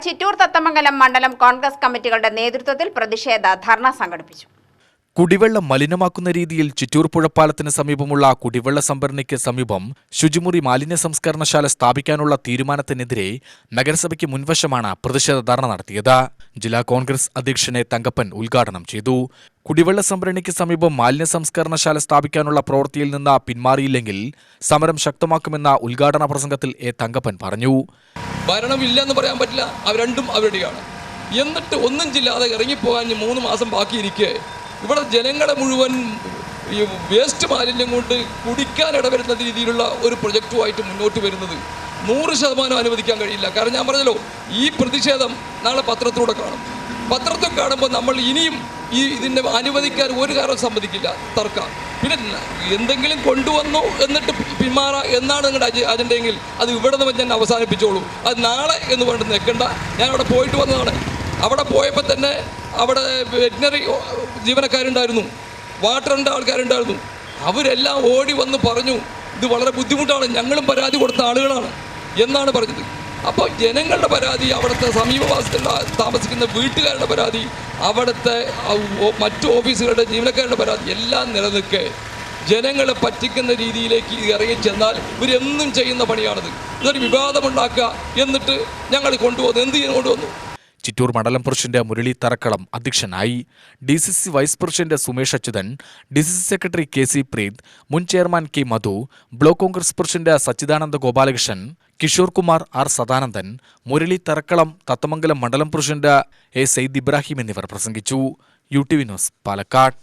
ചിറ്റൂർ തത്തമംഗലം മണ്ഡലം കോൺഗ്രസ് കമ്മിറ്റികളുടെ നേതൃത്വത്തിൽ പ്രതിഷേധ ധർണ സംഘടിപ്പിച്ചു. കുടിവെള്ളം മലിനമാക്കുന്ന രീതിയിൽ ചിറ്റൂർ പുഴപ്പാലത്തിന് സമീപമുള്ള കുടിവെള്ള സംഭരണിക്ക് സമീപം ശുചിമുറി മാലിന്യ സംസ്കരണശാല സ്ഥാപിക്കാനുള്ള തീരുമാനത്തിനെതിരെ നഗരസഭയ്ക്ക് മുൻവശമാണ് പ്രതിഷേധ ധർണ നടത്തിയത്. ജില്ലാ കോൺഗ്രസ് അധ്യക്ഷനെ തങ്കപ്പൻ ഉദ്ഘാടനം ചെയ്തു. കുടിവെള്ള സംഭരണിക്ക് സമീപം മാലിന്യ സംസ്കരണശാല സ്ഥാപിക്കാനുള്ള പ്രവൃത്തിയിൽ നിന്ന് പിന്മാറിയില്ലെങ്കിൽ സമരം ശക്തമാക്കുമെന്ന ഉദ്ഘാടന പ്രസംഗത്തിൽ തങ്കപ്പൻ പറഞ്ഞു. ഭരണമില്ലെന്ന് പറയാൻ പറ്റില്ല, അവ രണ്ടും അവരുടെയാണ്. എന്നിട്ട് ഒന്നും ചില്ലാതെ ഇറങ്ങിപ്പോകാൻ 3 മാസം ബാക്കിയിരിക്കെ ഇവിടെ ജനങ്ങളെ മുഴുവൻ ഈ വേസ്റ്റ് മാലിന്യം കൊണ്ട് കുടിക്കാൻ ഇടവരുന്ന രീതിയിലുള്ള ഒരു പ്രൊജക്റ്റുമായിട്ട് മുന്നോട്ട് വരുന്നത് 100% അനുവദിക്കാൻ കഴിയില്ല. കാരണം ഞാൻ പറഞ്ഞല്ലോ, ഈ പ്രതിഷേധം നാളെ പത്രത്തിലൂടെ കാണും. പത്രത്തിൽ കാണുമ്പോൾ നമ്മൾ ഇനിയും ഇതിൻ്റെ അനുവദിക്കാൻ ഒരു കാരണം സമ്മതിക്കില്ല, തർക്കം. പിന്നെ എന്തെങ്കിലും കൊണ്ടുവന്നു എന്നിട്ട് പിന്മാറാ എന്നാണ് നിങ്ങളുടെ അജണ്ടയെങ്കിൽ അത് ഇവിടെ നിന്ന് ഞാൻ അവസാനിപ്പിച്ചോളൂ. അത് നാളെ എന്ന് പറഞ്ഞിട്ട് നിൽക്കണ്ട. ഞാൻ അവിടെ പോയിട്ട് വന്നതാണ്. അവിടെ പോയപ്പോൾ തന്നെ അവിടെ വെറ്റിനറി ജീവനക്കാരുണ്ടായിരുന്നു, വാട്ടറിൻ്റെ ആൾക്കാരുണ്ടായിരുന്നു. അവരെല്ലാം ഓടി വന്ന് പറഞ്ഞു, ഇത് വളരെ ബുദ്ധിമുട്ടാണ്, ഞങ്ങളും പരാതി കൊടുത്ത ആളുകളാണ് എന്നാണ് പറഞ്ഞത്. അപ്പോൾ ജനങ്ങളുടെ പരാതി, അവിടുത്തെ സമീപവാസത്തിൽ താമസിക്കുന്ന വീട്ടുകാരുടെ പരാതി, അവിടുത്തെ മറ്റു ഓഫീസുകളുടെ ജീവനക്കാരുടെ പരാതി എല്ലാം നിലനിൽക്കെ ജനങ്ങളെ പറ്റിക്കുന്ന രീതിയിലേക്ക് ഇറങ്ങി ചെന്നാൽ ഇവരെന്നും ചെയ്യുന്ന പണിയാണിത്. ഇതൊരു വിവാദമുണ്ടാക്കുക, എന്നിട്ട് ഞങ്ങൾ കൊണ്ടുവന്നു. എന്ത് ചെയ്യാൻ കൊണ്ടുവന്നു? ചിറ്റൂർ മണ്ഡലം പ്രസിഡന്റ് മുരളി തറക്കളം അധ്യക്ഷനായി. DCC vice president Sumesh Achuthan, DCC secretary KC Preeth, മുൻ chairman K Madhu, block Congress president Sachidananda Gopalakrishnan, Kishore Kumar R Sadanandan, Murali Tharakkalam, Thathamangalam മണ്ഡലം പ്രസിഡന്റ് A സയ്യിദ് ഇബ്രാഹിം എന്നിവർ പ്രസംഗിച്ചു. UTV news, Palakkad.